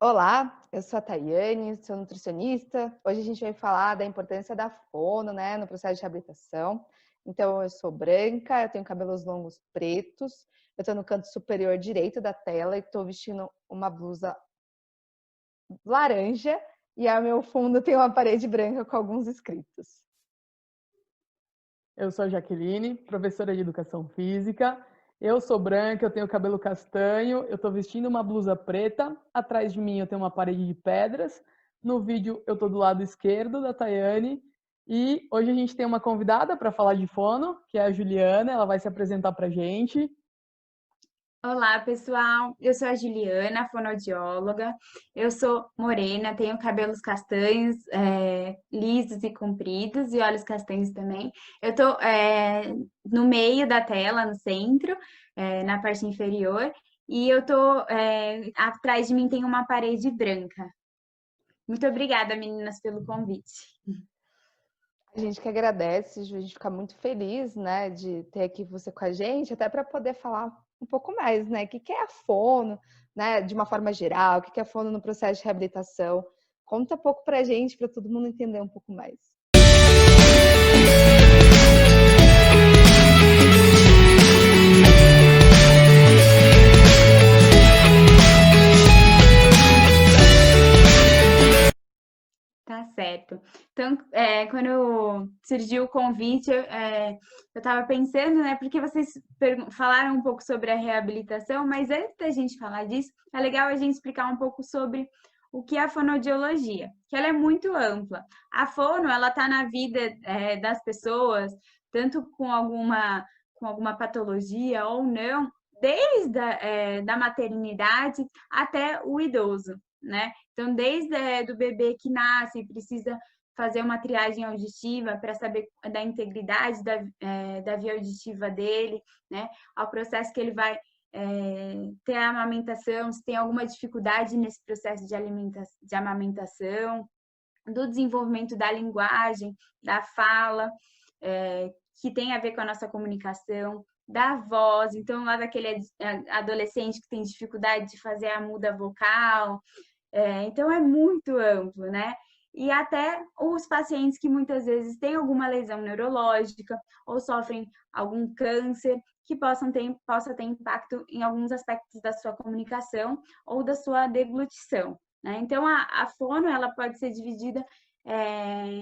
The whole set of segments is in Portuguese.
Olá, eu sou a Tayane, sou nutricionista. Hoje a gente vai falar da importância da fono, né, no processo de reabilitação. Então, eu sou branca, eu tenho cabelos longos pretos, eu estou no canto superior direito da tela e estou vestindo uma blusa laranja e ao meu fundo tem uma parede branca com alguns escritos. Eu sou a Jaqueline, professora de Educação Física. Eu sou branca, eu tenho cabelo castanho, eu estou vestindo uma blusa preta. Atrás de mim eu tenho uma parede de pedras. No vídeo eu estou do lado esquerdo da Tayane. E hoje a gente tem uma convidada para falar de fono, que é a Juliana. Ela vai se apresentar para a gente. Olá, pessoal. Eu sou a Juliana, fonoaudióloga. Eu sou morena, tenho cabelos castanhos, lisos e compridos, e olhos castanhos também. Eu tô no meio da tela, no centro, na parte inferior, e eu tô atrás de mim tem uma parede branca. Muito obrigada, meninas, pelo convite. A gente que agradece, Ju, a gente fica muito feliz, né, de ter aqui você com a gente, até para poder falar um pouco mais, né, o que é a fono, né, de uma forma geral, o que é a fono no processo de reabilitação. Conta um pouco para a gente, para todo mundo entender um pouco mais. Tá certo. Então, quando surgiu o convite, eu estava pensando, né, porque vocês falaram um pouco sobre a reabilitação, mas antes da gente falar disso, é legal a gente explicar um pouco sobre o que é a fonoaudiologia, que ela é muito ampla. A fono, ela está na vida das pessoas, tanto com alguma patologia ou não, desde da maternidade até o idoso, né? Então, desde do bebê que nasce, precisa fazer uma triagem auditiva para saber da integridade da via auditiva dele, né? Ao processo que ele vai ter a amamentação, se tem alguma dificuldade nesse processo de amamentação, do desenvolvimento da linguagem, da fala, que tem a ver com a nossa comunicação, da voz, então lá daquele adolescente que tem dificuldade de fazer a muda vocal, então é muito amplo, né? E até os pacientes que muitas vezes têm alguma lesão neurológica ou sofrem algum câncer que possa ter impacto em alguns aspectos da sua comunicação ou da sua deglutição, né? Então a fono ela pode ser dividida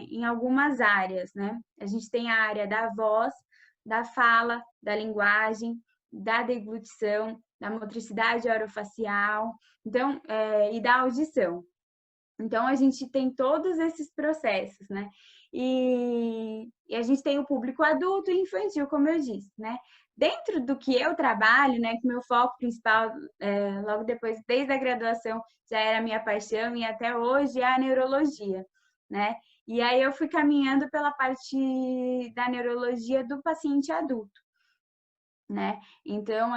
em algumas áreas, né? A gente tem a área da voz, da fala, da linguagem, da deglutição, da motricidade orofacial, então, e da audição. Então, a gente tem todos esses processos, né? E a gente tem o público adulto e infantil, como eu disse, né? Dentro do que eu trabalho, né, que meu foco principal, logo depois, desde a graduação, já era a minha paixão e até hoje é a neurologia, né? E aí eu fui caminhando pela parte da neurologia do paciente adulto, né? Então,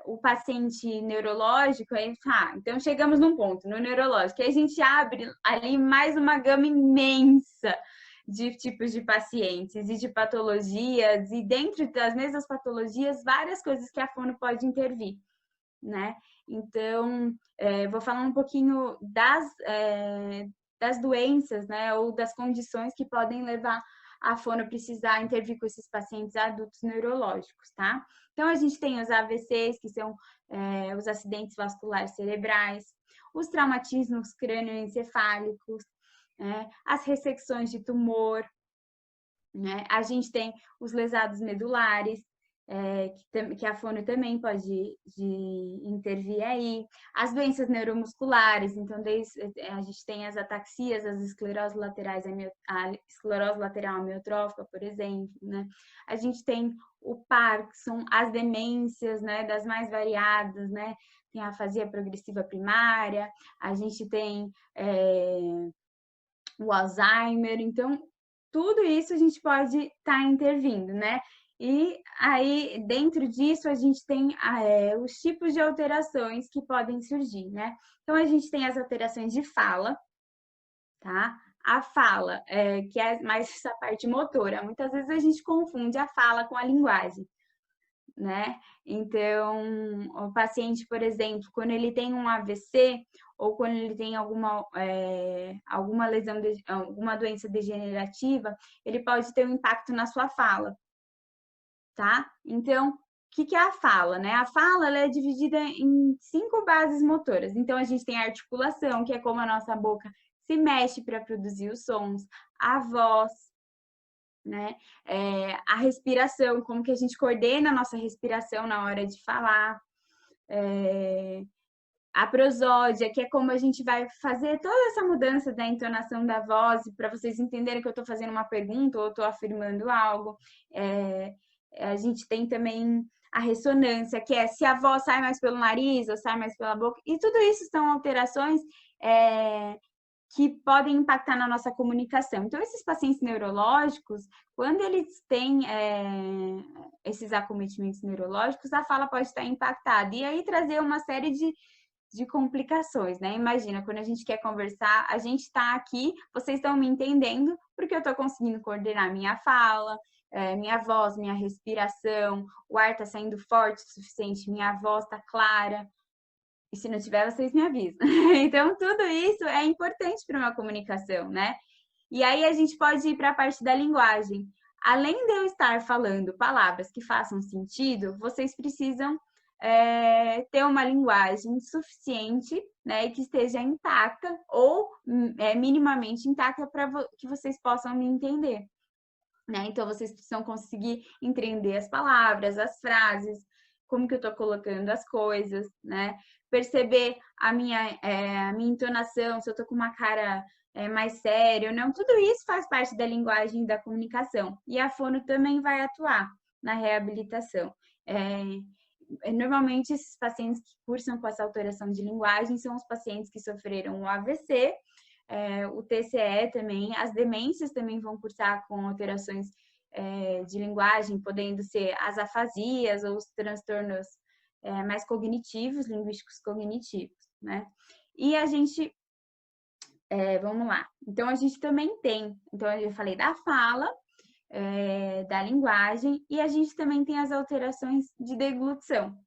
o paciente neurológico, aí, então chegamos num ponto, no neurológico, aí a gente abre ali mais uma gama imensa de tipos de pacientes e de patologias, e dentro das mesmas patologias, várias coisas que a fono pode intervir, né? Então, vou falar um pouquinho das doenças, né, ou das condições que podem levar a fono precisar intervir com esses pacientes adultos neurológicos, tá? Então, a gente tem os AVCs, que são os acidentes vasculares cerebrais, os traumatismos crânioencefálicos, as ressecções de tumor, né? A gente tem os lesados medulares, que a fono também pode intervir aí. As doenças neuromusculares, então a gente tem as ataxias, as esclerose laterais, a esclerose lateral amiotrófica, por exemplo, né? A gente tem o Parkinson, as demências, né, das mais variadas, né? Tem a afasia progressiva primária, a gente tem o Alzheimer, então tudo isso a gente pode estar intervindo, né? E aí, dentro disso, a gente tem os tipos de alterações que podem surgir, né? Então, a gente tem as alterações de fala, tá? A fala, que é mais essa parte motora. Muitas vezes a gente confunde a fala com a linguagem, né? Então, o paciente, por exemplo, quando ele tem um AVC ou quando ele tem alguma lesão, alguma doença degenerativa, ele pode ter um impacto na sua fala, tá? Então, o que é a fala, né? A fala, ela é dividida em 5 bases motoras. Então, a gente tem a articulação, que é como a nossa boca se mexe para produzir os sons, a voz, né? A respiração, como que a gente coordena a nossa respiração na hora de falar. A prosódia, que é como a gente vai fazer toda essa mudança da entonação da voz, para vocês entenderem que eu estou fazendo uma pergunta ou estou afirmando algo. A gente tem também a ressonância, que é se a voz sai mais pelo nariz ou sai mais pela boca. E tudo isso são alterações que podem impactar na nossa comunicação. Então, esses pacientes neurológicos, quando eles têm esses acometimentos neurológicos, a fala pode estar impactada. E aí trazer uma série de complicações, né? Imagina, quando a gente quer conversar, a gente está aqui, vocês estão me entendendo, porque eu estou conseguindo coordenar minha fala, minha voz, minha respiração, o ar está saindo forte o suficiente, minha voz está clara. E se não tiver, vocês me avisam. Então, tudo isso é importante para uma comunicação, né? E aí a gente pode ir para a parte da linguagem. Além de eu estar falando palavras que façam sentido, vocês precisam ter uma linguagem suficiente, né, e que esteja intacta ou minimamente intacta para que vocês possam me entender. Né? Então, vocês precisam conseguir entender as palavras, as frases, como que eu estou colocando as coisas, né? Perceber a minha entonação, se eu estou com uma cara mais séria ou não. Tudo isso faz parte da linguagem da comunicação. E a fono também vai atuar na reabilitação. Normalmente, esses pacientes que cursam com essa alteração de linguagem são os pacientes que sofreram um AVC, o TCE também, as demências também vão cursar com alterações de linguagem, podendo ser as afasias ou os transtornos mais cognitivos, linguísticos cognitivos, né? E a gente, vamos lá, então a gente também tem, então eu falei da fala, da linguagem, e a gente também tem as alterações de deglutição,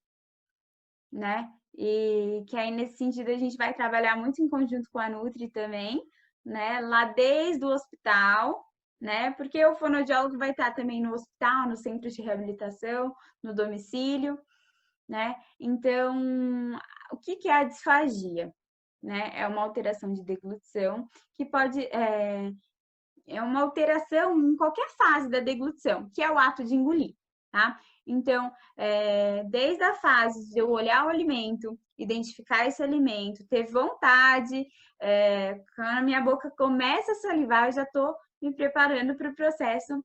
né? E que aí, nesse sentido, a gente vai trabalhar muito em conjunto com a Nutri também, né? Lá desde o hospital, né? Porque o fonoaudiólogo vai estar também no hospital, no centro de reabilitação, no domicílio, né? Então, o que é a disfagia? Né? É uma alteração de deglutição que pode... É uma alteração em qualquer fase da deglutição, que é o ato de engolir, tá? Então, desde a fase de eu olhar o alimento, identificar esse alimento, ter vontade, quando a minha boca começa a salivar, eu já estou me preparando para o processo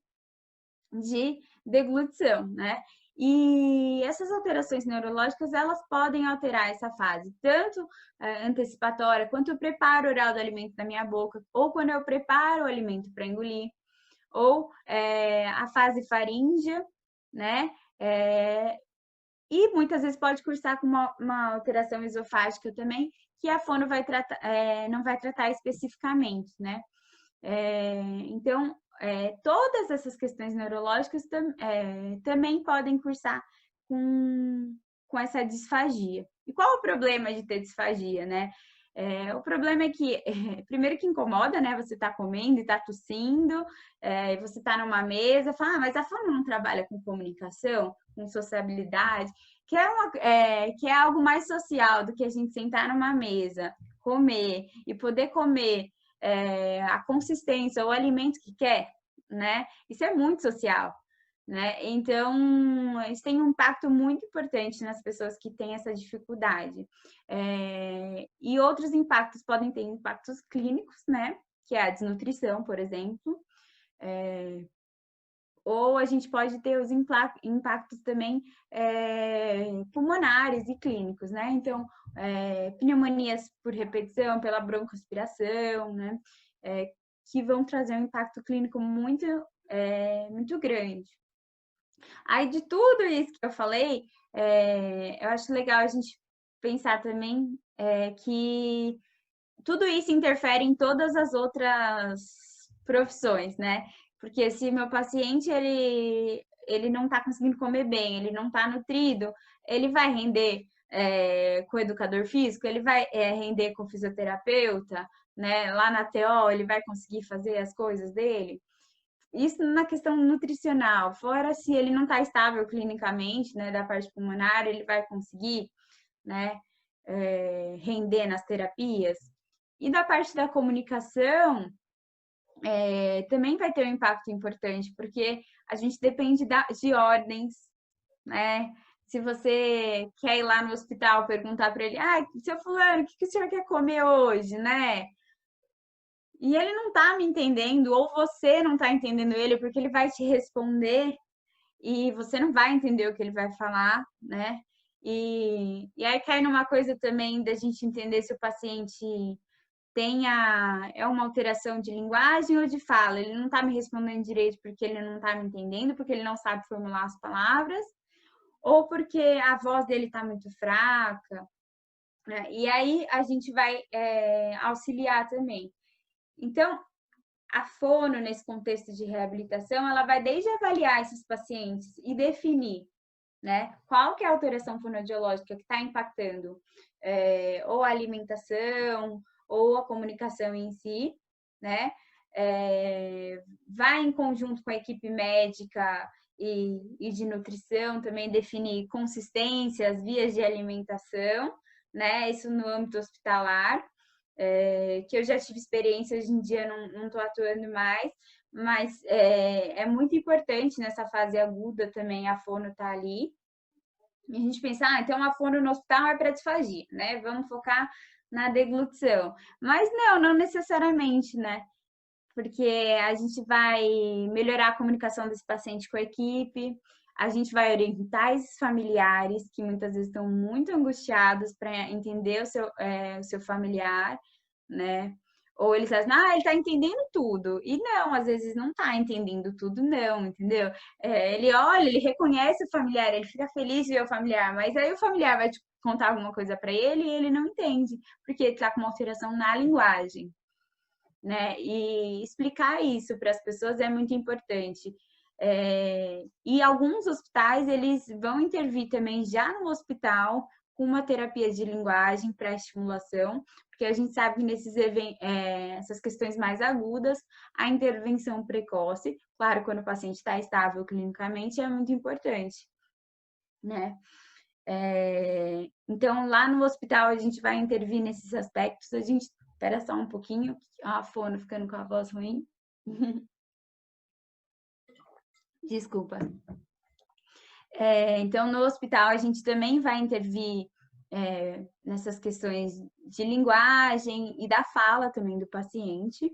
de deglutição, né? E essas alterações neurológicas, elas podem alterar essa fase, tanto antecipatória, quanto o preparo oral do alimento na minha boca, ou quando eu preparo o alimento para engolir, ou a fase faríngea, né? E muitas vezes pode cursar com uma alteração esofágica também, que a fono vai tratar, não vai tratar especificamente, né? Então, todas essas questões neurológicas também podem cursar com essa disfagia. E qual o problema de ter disfagia, né? O problema é que, primeiro que incomoda, né? Você tá comendo e tá tossindo, você tá numa mesa, fala, mas a fono não trabalha com comunicação, com sociabilidade, que é algo mais social do que a gente sentar numa mesa, comer e poder comer a consistência, o alimento que quer, né? Isso é muito social, né? Então, isso tem um impacto muito importante nas pessoas que têm essa dificuldade. E outros impactos podem ter impactos clínicos, né? Que é a desnutrição, por exemplo. Ou a gente pode ter os impactos também pulmonares e clínicos, né? Então, pneumonias por repetição, pela broncoaspiração, né? Que vão trazer um impacto clínico muito grande. Aí, de tudo isso que eu falei, eu acho legal a gente pensar também que tudo isso interfere em todas as outras profissões, né? Porque se meu paciente, ele ele não está conseguindo comer bem, ele não está nutrido, ele vai render com o educador físico, ele vai render com o fisioterapeuta, né? Lá na TO, ele vai conseguir fazer as coisas dele. Isso na questão nutricional. Fora se ele não está estável clinicamente, né, da parte pulmonar, ele vai conseguir, né, render nas terapias. E da parte da comunicação, também vai ter um impacto importante, porque a gente depende de ordens, né? Se você quer ir lá no hospital perguntar para ele, seu fulano, o que o senhor quer comer hoje, né? E ele não tá me entendendo, ou você não tá entendendo ele, porque ele vai te responder e você não vai entender o que ele vai falar, né? E aí cai numa coisa também da gente entender se o paciente é uma alteração de linguagem ou de fala. Ele não tá me respondendo direito porque ele não tá me entendendo, porque ele não sabe formular as palavras, ou porque a voz dele tá muito fraca, né? E aí a gente vai auxiliar também. Então, a fono, nesse contexto de reabilitação, ela vai desde avaliar esses pacientes e definir, né, qual que é a alteração fonoaudiológica que está impactando ou a alimentação ou a comunicação em si, né? Vai em conjunto com a equipe médica e de nutrição também definir consistência, as vias de alimentação, né? Isso no âmbito hospitalar. Que eu já tive experiência, hoje em dia não estou atuando mais, mas é muito importante nessa fase aguda também a fono estar ali. E a gente pensa, então a fono no hospital é para disfagia, né? Vamos focar na deglutição. Mas não necessariamente, né? Porque a gente vai melhorar a comunicação desse paciente com a equipe, a gente vai orientar esses familiares que muitas vezes estão muito angustiados para entender o seu familiar, né? Ou eles dizem, ele está entendendo tudo. E não, às vezes não está entendendo tudo, não, entendeu? Ele olha, ele reconhece o familiar, ele fica feliz de ver o familiar, mas aí o familiar vai te contar alguma coisa para ele e ele não entende, porque ele está com uma alteração na linguagem, né? E explicar isso para as pessoas é muito importante. E alguns hospitais, eles vão intervir também já no hospital com uma terapia de linguagem para estimulação, porque a gente sabe que nesses essas questões mais agudas, a intervenção precoce, claro, quando o paciente está estável clinicamente, é muito importante, né? Então, lá no hospital, a gente vai intervir nesses aspectos. A gente, espera só um pouquinho, a fono ficando com a voz ruim. Desculpa. Então, no hospital, a gente também vai intervir nessas questões de linguagem e da fala também do paciente,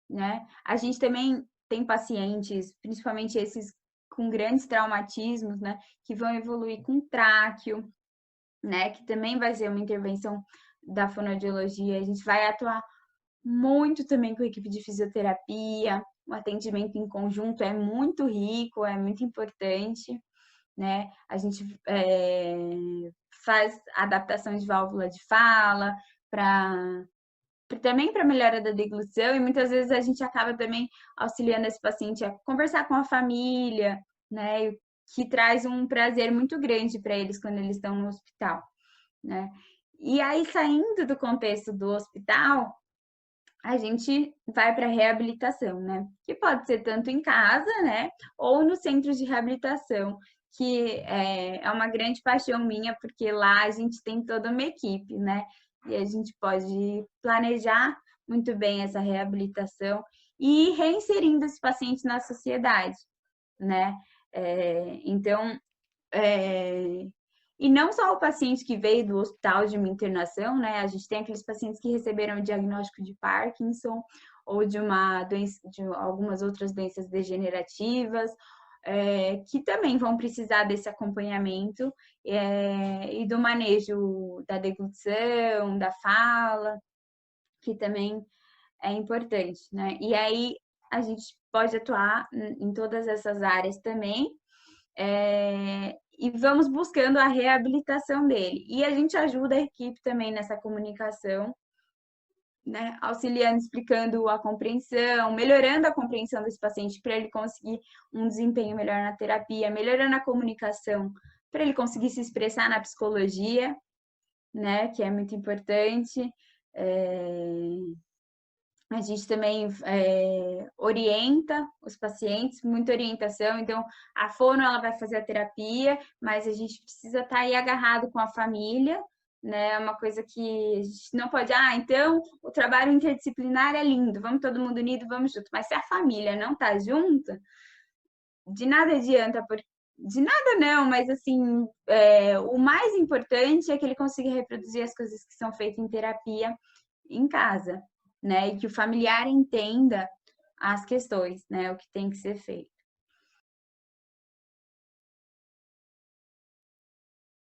né? A gente também tem pacientes, principalmente esses com grandes traumatismos, né? Que vão evoluir com tráqueo, né? Que também vai ser uma intervenção da fonoaudiologia. A gente vai atuar muito também com a equipe de fisioterapia. O atendimento em conjunto é muito rico, é muito importante, né? A gente faz adaptação de válvula de fala também para melhora da deglutição, e muitas vezes a gente acaba também auxiliando esse paciente a conversar com a família, né? Que traz um prazer muito grande para eles quando eles estão no hospital, né? E aí, saindo do contexto do hospital, a gente vai para a reabilitação, né? Que pode ser tanto em casa, né? Ou no centro de reabilitação, que é uma grande paixão minha, porque lá a gente tem toda uma equipe, né? E a gente pode planejar muito bem essa reabilitação e ir reinserindo esse paciente na sociedade, né? Então, e não só o paciente que veio do hospital de uma internação, né? A gente tem aqueles pacientes que receberam o diagnóstico de Parkinson ou de uma doença, de algumas outras doenças degenerativas, que também vão precisar desse acompanhamento e do manejo da deglutição, da fala, que também é importante, né? E aí a gente pode atuar em todas essas áreas também, e vamos buscando a reabilitação dele. E a gente ajuda a equipe também nessa comunicação, né, auxiliando, explicando a compreensão, melhorando a compreensão desse paciente para ele conseguir um desempenho melhor na terapia, melhorando a comunicação para ele conseguir se expressar na psicologia, né, que é muito importante. A gente também orienta os pacientes, muita orientação. Então, a fono ela vai fazer a terapia, mas a gente precisa estar aí agarrado com a família, né? É uma coisa que a gente não pode. Então o trabalho interdisciplinar é lindo, vamos todo mundo unido, vamos junto. Mas se a família não está junta, de nada adianta, de nada não, mas assim, o mais importante é que ele consiga reproduzir as coisas que são feitas em terapia em casa, né? E que o familiar entenda as questões, né? O que tem que ser feito.